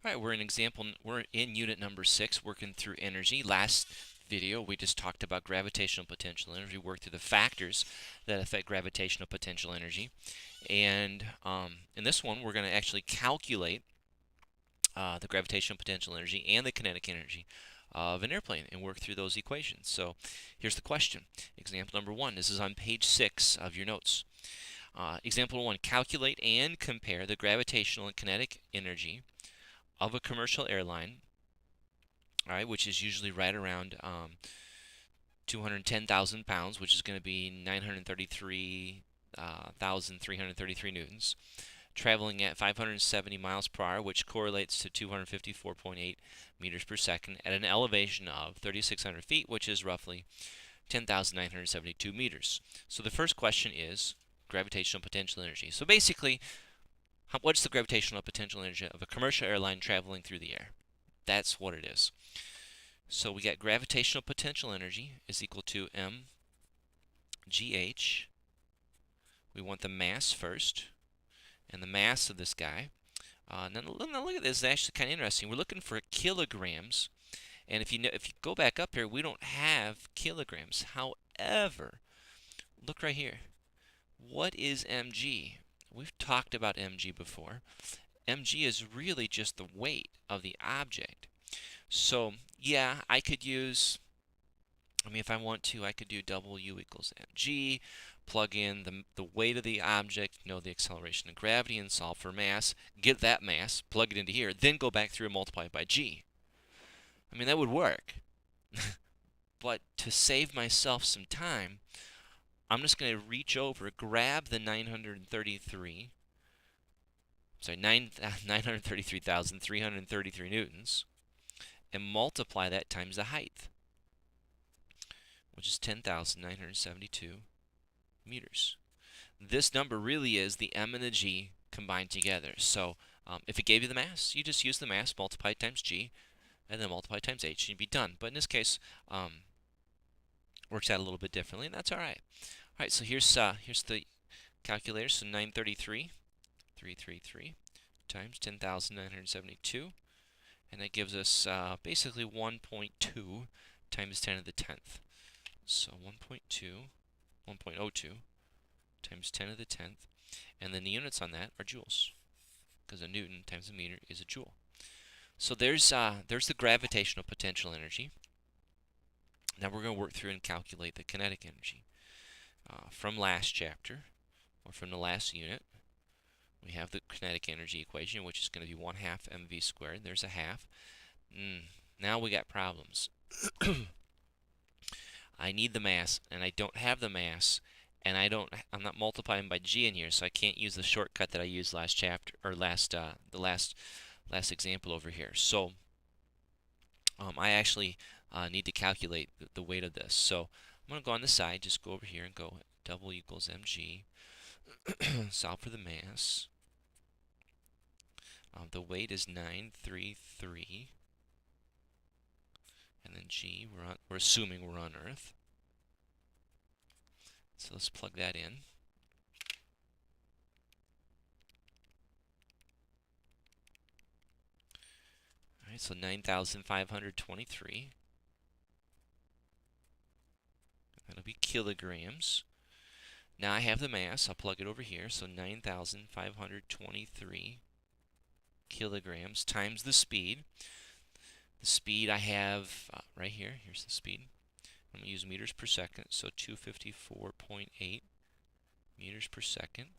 All right, we're in unit number 6, working through energy. Last video, we just talked about gravitational potential energy, worked through the factors that affect gravitational potential energy. And in this one, we're going to actually calculate the gravitational potential energy and the kinetic energy of an airplane and work through those equations. So here's the question. Example number 1. This is on page 6 of your notes. Example 1. Calculate and compare the gravitational and kinetic energy of a commercial airline, all right, which is usually right around 210,000 pounds, which is going to be 933,333 newtons, traveling at 570 miles per hour, which correlates to 254.8 meters per second at an elevation of 3,600 feet, which is roughly 10,972 meters. So the first question is gravitational potential energy. So basically, what's the gravitational potential energy of a commercial airline traveling through the air? That's what it is. So we got gravitational potential energy is equal to mgh. We want the mass first, and the mass of this guy. Now look at this. It's actually kind of interesting. We're looking for kilograms, and if you go back up here, we don't have kilograms. However, look right here. What is mg? We've talked about mg before. Mg is really just the weight of the object. So yeah, I could use, if I want to, I could do W equals mg, plug in the weight of the object, know the acceleration of gravity, and solve for mass, get that mass, plug it into here, then go back through and multiply it by g. That would work. But to save myself some time, I'm just going to reach over, grab the 933,333 newtons, and multiply that times the height, which is 10,972 meters. This number really is the m and the g combined together. So if it gave you the mass, you just use the mass, multiply it times g, and then multiply times h, and you'd be done. But in this case, works out a little bit differently, and that's all right. All right, so here's the calculator. So 933,333 times 10,972, and that gives us basically 1.2 times 10 to the 10th. So 1.02 times 10 to the 10th, and then the units on that are joules, because a newton times a meter is a joule. So there's the gravitational potential energy. Now we're going to work through and calculate the kinetic energy. From last chapter, or from the last unit, we have the kinetic energy equation, which is going to be 1/2 mv squared. There's a half. Now we got problems. I need the mass, and I don't have the mass, and I'm not multiplying by g in here, so I can't use the shortcut that I used last chapter, or the last example over here. So I actually need to calculate the weight of this. So I'm going to go on the side, just go over here and go W equals mg, solve for the mass. The weight is 933, and then g, we're assuming we're on Earth. So let's plug that in. All right, so 9,523. That'll be kilograms. Now I have the mass. I'll plug it over here. So 9,523 kilograms times the speed. The speed I have right here. Here's the speed. I'm going to use meters per second. So 254.8 meters per second.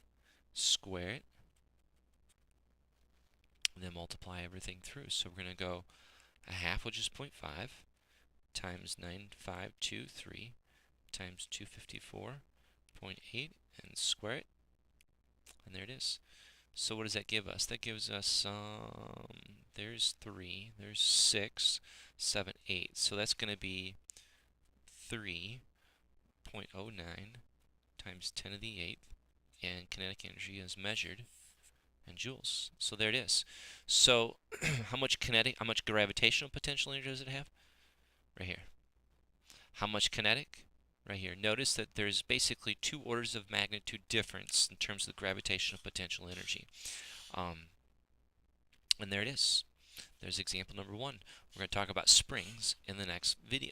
Square it. And then multiply everything through. So we're going to go a half, which is 0.5, times 9,523 times 254.8, and square it, and there it is. So what does that give us? That gives us, there's 3, there's 6, 7, 8. So that's going to be 3.09 times 10 to the 8th, and kinetic energy is measured in joules. So there it is. So how much gravitational potential energy does it have? Right here. How much kinetic? Right here. Notice that there's basically 2 orders of magnitude difference in terms of the gravitational potential energy. And there it is. There's example number 1. We're going to talk about springs in the next video.